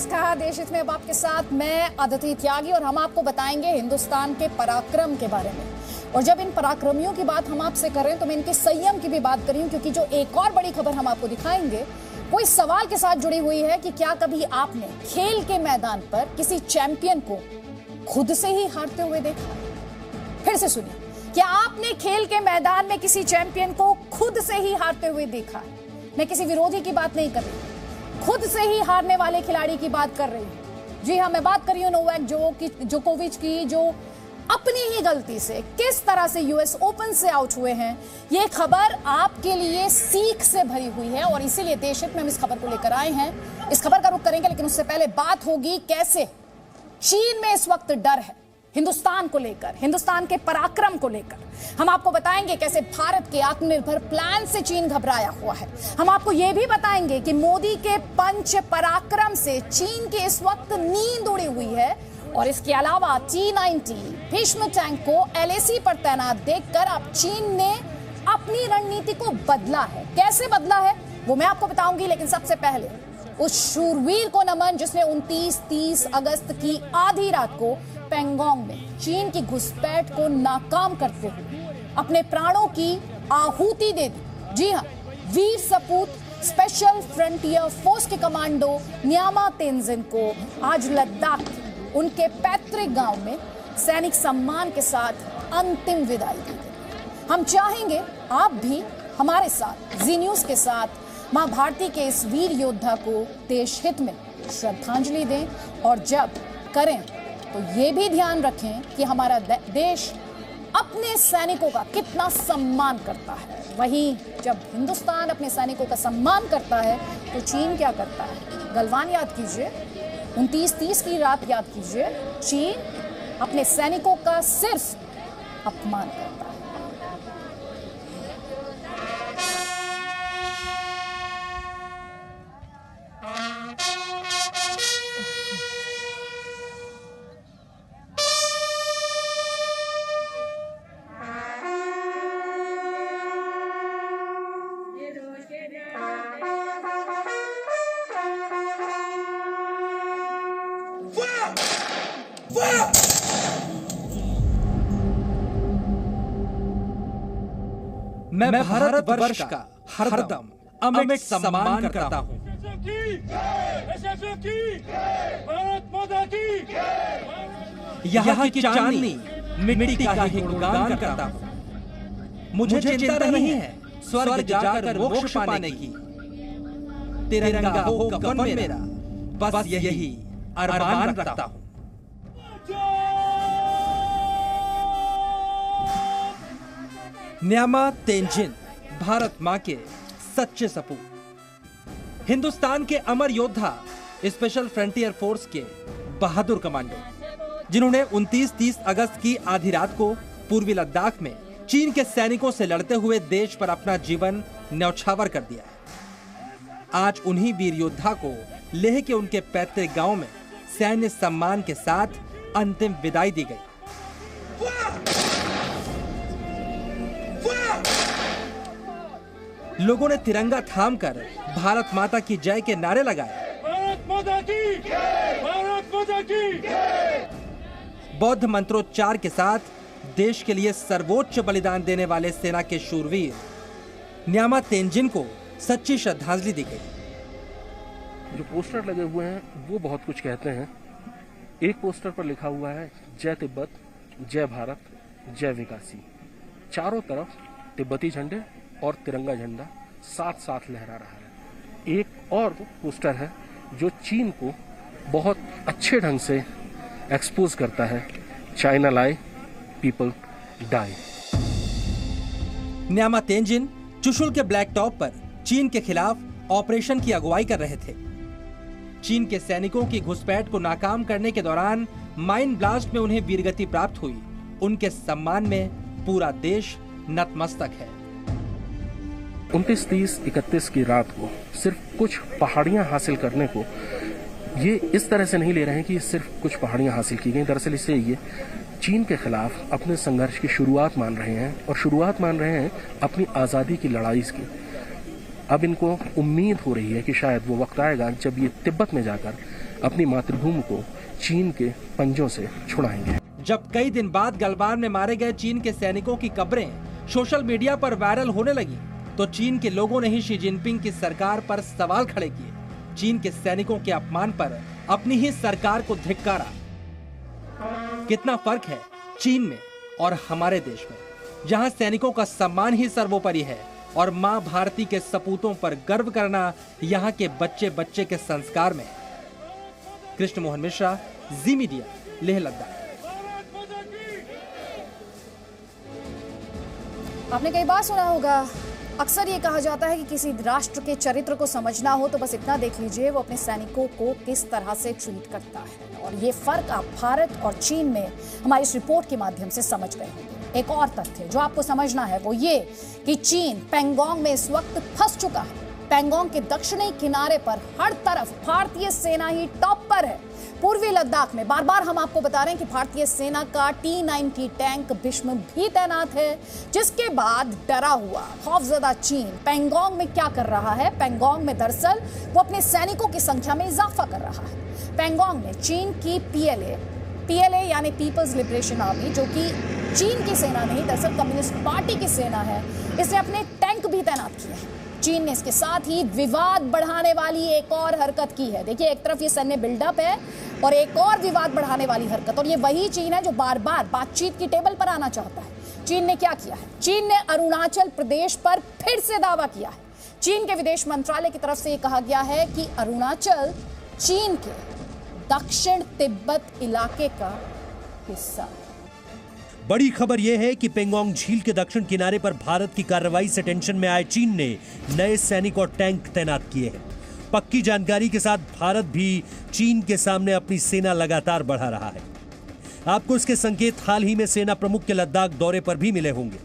नमस्कार, देश हित में अब आपके साथ मैं अदिति त्यागी और हम आपको बताएंगे हिंदुस्तान के पराक्रम के बारे में। और जब इन पराक्रमियों की बात हम आपसे करें तो मैं इनके संयम की भी बात करूं, क्योंकि जो एक और बड़ी खबर हम आपको दिखाएंगे वो इस सवाल के साथ जुड़ी हुई है कि क्या कभी आपने खेल के मैदान पर किसी चैंपियन को खुद से ही हारते हुए देखा? फिर से सुनिए, क्या आपने खेल के मैदान में किसी चैंपियन को खुद से ही हारते हुए देखा? मैं किसी विरोधी की बात नहीं कर रही, खुद से ही हारने वाले खिलाड़ी की बात कर रही हूं। जी हां, मैं बात कर रही हूं नोवाक जोकोविच की, जो अपनी ही गलती से किस तरह से यूएस ओपन से आउट हुए हैं। ये खबर आपके लिए सीख से भरी हुई है और इसीलिए देश हित में हम इस खबर को लेकर आए हैं। इस खबर का रुख करेंगे, लेकिन उससे पहले बात होगी कैसे चीन में इस वक्त डर है हिंदुस्तान को लेकर, हिंदुस्तान के पराक्रम को लेकर। हम आपको बताएंगे कैसे भारत के आत्मनिर्भर प्लान से चीन घबराया हुआ है। हम आपको यह भी बताएंगे कि मोदी के पंच पराक्रम से चीन की इस वक्त नींद उड़ी हुई है। और इसके अलावा T-90 भीष्म टैंक को LAC पर तैनात देखकर अब चीन ने अपनी रणनीति को बदला है। कैसे बदला है वो मैं आपको बताऊंगी, लेकिन सबसे पहले उस शूरवीर को नमन जिसने 29-30 अगस्त की आधी रात को पेंगोंग में चीन की घुसपैठ को नाकाम करते हुए अपने प्राणों की आहुति दे दी। जी हां, वीर सपूत स्पेशल फ्रंटियर फोर्स के कमांडो न्यामा तेंजिन को आज लद्दाख के उनके पैतृक गांव में सैनिक सम्मान के साथ अंतिम विदाई दी गई। हम चाहेंगे आप भी हमारे साथ जी न्यूज के साथ मां भारती के इस वीर योद्धा को देश हित में श्रद्धांजलि दें, और जब करें तो ये भी ध्यान रखें कि हमारा देश अपने सैनिकों का कितना सम्मान करता है। वहीं जब हिंदुस्तान अपने सैनिकों का सम्मान करता है तो चीन क्या करता है? गलवान याद कीजिए, 29-30 की रात याद कीजिए, चीन अपने सैनिकों का सिर्फ अपमान करता है। मैं भारतवर्ष का हरदम अमिट सम्मान करता हूँ। यहाँ की चांदनी मिट्टी का ही गुणगान करता हूँ। मुझे चिंता नहीं है स्वर्ग जाकर मोक्ष पाने की, तिरंगा हो कफन मेरा, बस यही अरमान रखता हूँ। न्यामा तेंजिन भारत मां के सच्चे सपूत, हिंदुस्तान के अमर योद्धा, स्पेशल फ्रंटियर फोर्स के बहादुर कमांडो, जिन्होंने 29-30 अगस्त की आधी रात को पूर्वी लद्दाख में चीन के सैनिकों से लड़ते हुए देश पर अपना जीवन न्यौछावर कर दिया है। आज उन्हीं वीर योद्धा को लेह के उनके पैतृक गांव में सैन्य सम्मान के साथ अंतिम विदाई दी गई। लोगों ने तिरंगा थामकर भारत माता की जय के नारे लगाए। भारत माता की जय, भारत माता की जय। बौद्ध मंत्रोच्चार के साथ देश के लिए सर्वोच्च बलिदान देने वाले सेना के शूरवीर न्यामा तेंजिन को सच्ची श्रद्धांजलि दी गई। जो पोस्टर लगे हुए हैं वो बहुत कुछ कहते हैं। एक पोस्टर पर लिखा हुआ है जय तिब्बत, जय भारत, जय विकासी। चारों तरफ तिब्बती झंडे और तिरंगा झंडा साथ साथ लहरा रहा है। एक और पोस्टर है जो चीन को बहुत अच्छे ढंग से एक्सपोज करता है, चाइना लाई पीपल डाई। न्यामा तेंजिन चुशुल के ब्लैक टॉप पर चीन के खिलाफ ऑपरेशन की अगुवाई कर रहे थे। चीन के सैनिकों की घुसपैठ को नाकाम करने के दौरान माइन ब्लास्ट में उन्हें वीरगति प्राप्त हुई। उनके सम्मान में पूरा देश नतमस्तक है। 29-30-31 की रात को सिर्फ कुछ पहाड़ियां हासिल करने को ये इस तरह से नहीं ले रहे हैं कि सिर्फ कुछ पहाड़ियां हासिल की गई। दरअसल इससे ये चीन के खिलाफ अपने संघर्ष की शुरुआत मान रहे हैं, और शुरुआत मान रहे हैं अपनी आज़ादी की लड़ाई की। अब इनको उम्मीद हो रही है कि शायद वो वक्त आएगा जब ये तिब्बत में जाकर अपनी मातृभूमि को चीन के पंजों से छुड़ाएंगे। जब कई दिन बाद गलवान में मारे गए चीन के सैनिकों की कब्रें सोशल मीडिया पर वायरल होने लगी, तो चीन के लोगों ने ही शी जिनपिंग की सरकार पर सवाल खड़े किए। चीन के सैनिकों के अपमान पर अपनी ही सरकार को धिक्कारा। कितना फर्क है चीन में और हमारे देश में, जहां सैनिकों का सम्मान ही सर्वोपरि है और मां भारती के सपूतों पर गर्व करना यहां के बच्चे बच्चे के संस्कार में। कृष्ण मोहन मिश्रा, जी मीडिया, लेह लद्दाख। आपने कई बार सुना होगा, अक्सर ये कहा जाता है कि किसी राष्ट्र के चरित्र को समझना हो तो बस इतना देख लीजिए वो अपने सैनिकों को किस तरह से ट्रीट करता है। और ये फर्क आप भारत और चीन में हमारी इस रिपोर्ट के माध्यम से समझ गए होंगे। एक और तथ्य जो आपको समझना है वो ये कि चीन पैंगोंग में इस वक्त फंस चुका है। पैंगोंग के दक्षिणी किनारे पर हर तरफ भारतीय सेना ही टॉप पर है। पूर्वी लद्दाख में बार बार हम आपको बता रहे हैं कि भारतीय सेना का T-90 टैंक भीष्म भी तैनात है, जिसके बाद डरा हुआ खौफजदा चीन पैंगोंग में क्या कर रहा है? पैंगोंग में दरअसल वो अपने सैनिकों की संख्या में इजाफा कर रहा है। पैंगोंग में चीन की PLA यानी पीपल्स लिबरेशन आर्मी, जो कि चीन की सेना नहीं दरअसल कम्युनिस्ट पार्टी की सेना है, इसने अपने टैंक भी तैनात किए हैं। चीन ने इसके साथ ही विवाद बढ़ाने वाली एक और हरकत की है। देखिए, एक तरफ ये सैन्य बिल्डअप है और एक और विवाद बढ़ाने वाली हरकत, और ये वही चीन है जो बार बार बातचीत की टेबल पर आना चाहता है। चीन ने क्या किया है? चीन ने अरुणाचल प्रदेश पर फिर से दावा किया है। चीन के विदेश मंत्रालय की तरफ से ये कहा गया है कि अरुणाचल चीन के दक्षिण तिब्बत इलाके का हिस्सा है। बड़ी खबर यह है कि पेंगोंग झील के दक्षिण किनारे पर भारत की कार्रवाई से टेंशन में आए चीन ने नए सैनिक और टैंक तैनात किए हैं। पक्की जानकारी के साथ भारत भी चीन के सामने अपनी सेना लगातार बढ़ा रहा है। आपको इसके संकेत हाल ही में सेना प्रमुख के लद्दाख दौरे पर भी मिले होंगे।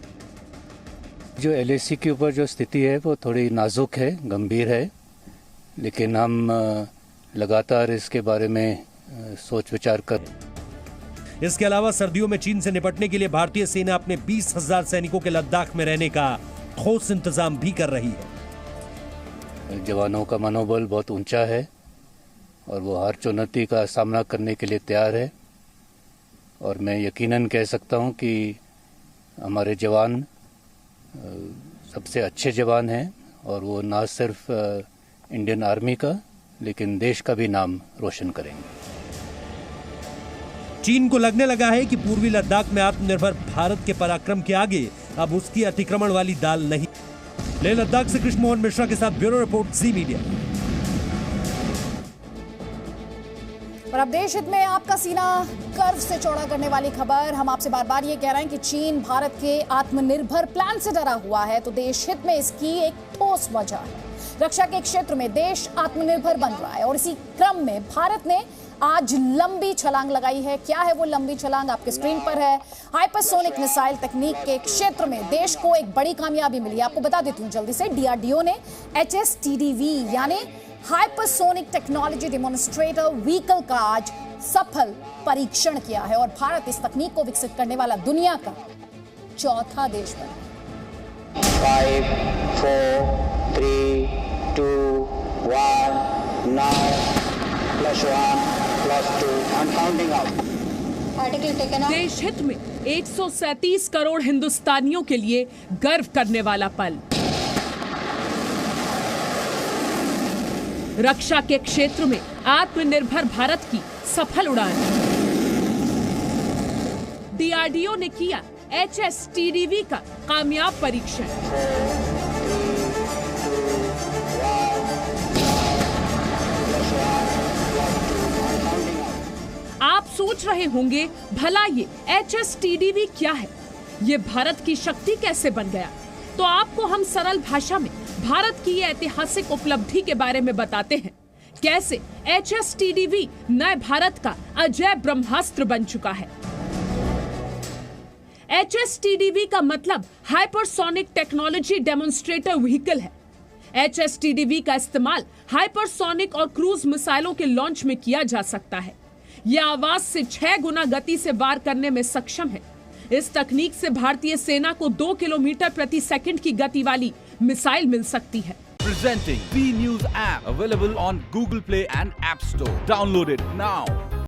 जो LAC के ऊपर जो स्थिति है वो थोड़ी नाजुक है, गंभीर है, लेकिन हम लगातार इसके बारे में सोच विचार कर। इसके अलावा सर्दियों में चीन से निपटने के लिए भारतीय सेना अपने 20,000 सैनिकों के लद्दाख में रहने का ठोस इंतजाम भी कर रही है। जवानों का मनोबल बहुत ऊंचा है और वो हर चुनौती का सामना करने के लिए तैयार है, और मैं यकीनन कह सकता हूं कि हमारे जवान सबसे अच्छे जवान हैं, और वो ना सिर्फ इंडियन आर्मी का लेकिन देश का भी नाम रोशन करेंगे। चीन को लगने लगा है कि पूर्वी लद्दाख में आत्मनिर्भर भारत के पराक्रम के आगे अब उसकी अतिक्रमण वाली दाल नहीं। लेह लद्दाख से कृष्ण मोहन मिश्रा के साथ ब्यूरो रिपोर्ट, जी मीडिया। और अब देश हित में आपका सीना गर्व से चौड़ा करने वाली खबर। हम आपसे बार बार ये कह रहे हैं कि चीन भारत के आत्मनिर्भर प्लान से डरा हुआ है, तो देश हित में इसकी एक ठोस वजह है। रक्षा के क्षेत्र में देश आत्मनिर्भर बन रहा है और इसी क्रम में भारत ने आज लंबी छलांग लगाई है। क्या है वो लंबी छलांग? आपके स्क्रीन पर है। हाइपरसोनिक मिसाइल तकनीक के क्षेत्र में देश को एक बड़ी कामयाबी मिली। आपको बता देती हूँ जल्दी से, DRDO ने HSTDV यानी हाइपरसोनिक टेक्नोलॉजी डेमोन्स्ट्रेटर व्हीकल का आज सफल परीक्षण किया है और भारत इस तकनीक को विकसित करने वाला दुनिया का चौथा देश बना। 5, 4, 3, 2, 1, now +1, +2 and counting out. Article taken out. देश हित में 137 करोड़ हिंदुस्तानियों के लिए गर्व करने वाला पल। रक्षा के क्षेत्र में आत्मनिर्भर भारत की सफल उड़ान। DRDO ने किया HSTDV का कामयाब परीक्षण। आप सोच रहे होंगे भला ये HSTDV क्या है, ये भारत की शक्ति कैसे बन गया? तो आपको हम सरल भाषा में भारत की ये ऐतिहासिक उपलब्धि के बारे में बताते हैं, कैसे HSTDV नए भारत का अजय ब्रह्मास्त्र बन चुका है। HSTDV का मतलब हाइपरसोनिक टेक्नोलॉजी डेमोन्स्ट्रेटर व्हीकल है। HSTDV का इस्तेमाल हाइपरसोनिक और क्रूज मिसाइलों के लॉन्च में किया जा सकता है। यह आवाज से 6 गुना गति से वार करने में सक्षम है। इस तकनीक से भारतीय सेना को 2 किलोमीटर प्रति सेकंड की गति वाली मिसाइल मिल सकती है। Presenting B News app, available on Google Play and App Store. Download it now.